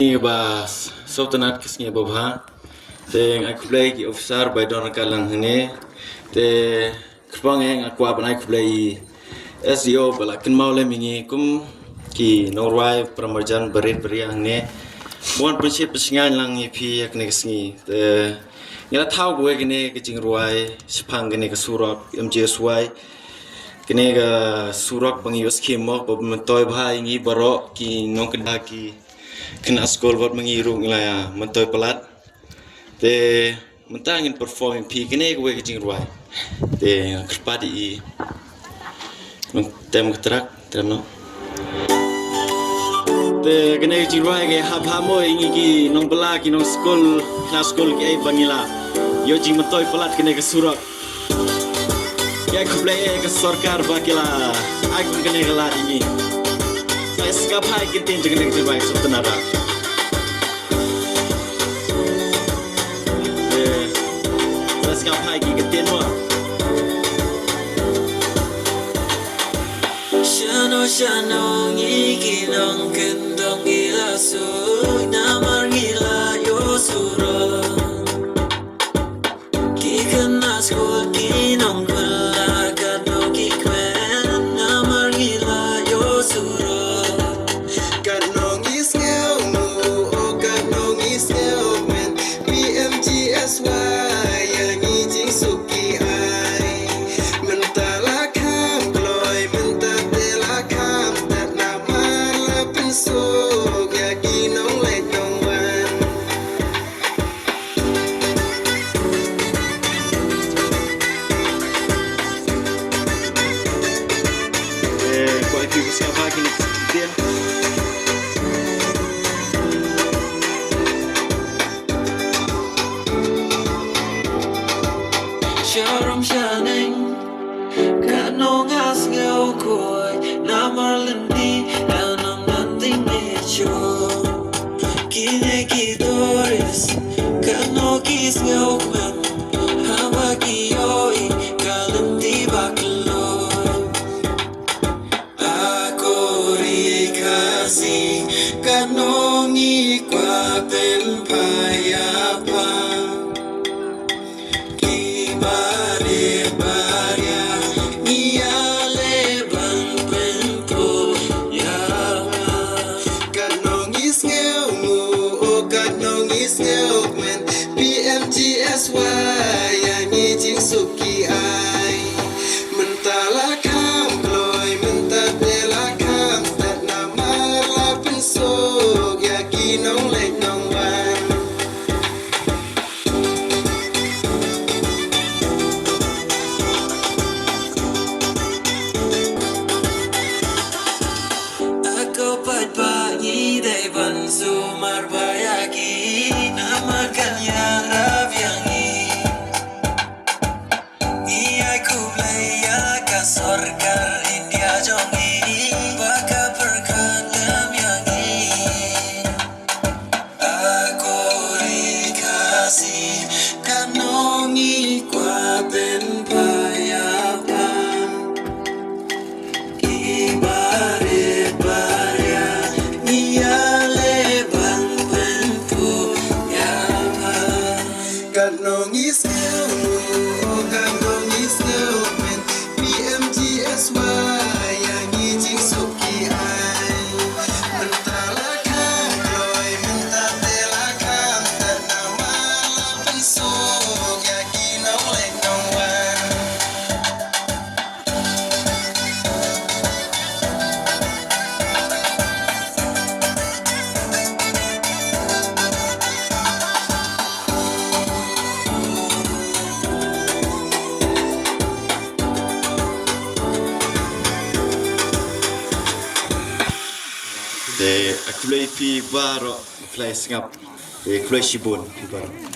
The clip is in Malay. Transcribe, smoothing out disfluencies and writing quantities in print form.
Ini bahas sultanat kisnya babha, teng aku play ki officer by don kalang hene, te kepang yang aku apa aku play SEO bala ken mau le mingi kum ki Norway pramarjan berit beria hene, bukan prinsip pesingan lang ipi yak ne kisni, te ngela tahu gue gini kecing ruai sepang gini ke surak MJSY, gini ke surak pengius kimok bebentoy bahai ini barok ki nong kendaki kena sekolah buat mengiru ngelaya mentoy pelat te mentangin performing pi kene gue kecing ruai te kerpadi tem ketrak tem no te kene kecing ruai ke hamo ingi ki nong bela ki nong sekolah ki ai bangila yo jing mentoy pelat kene ke surat ya ku play ke sarkar bakila aku kene gelar ini saya sekap hai kita jangan kita baik sebenarnya. Saya sekap hai kita nuah. Shano ngiki nong kendong gila su namar gila yo suro. Ki kena skol ki nong kala kado ki kwen namar gila yo suro. Sharam shaning, kanong as ngau koi, namar lendi, anam nanting echo. Kine ki doris, kano kis ngau kwen, hawa ki yoi, kalendi baklo. Ako ri kasi, kanong ikwa pen payapa. PMGSY yang izin suki ai mentala kam loy mentatela kam tak nama la pensok ya kinong lek nong wan Ako pat ni dai ban sumar bayagi nama kanya Sorkar India jongi baka perkatam yangi aku rikasi kanongi kuaten payapan ibaret barya niale bang pentu yapa kanongi skew kanongi skew yang izin suki ai mentala kam loy mentatela kam tak nama la pensok ya kinong lek nong wan te aku play pi baro play singap te play shibun pi baro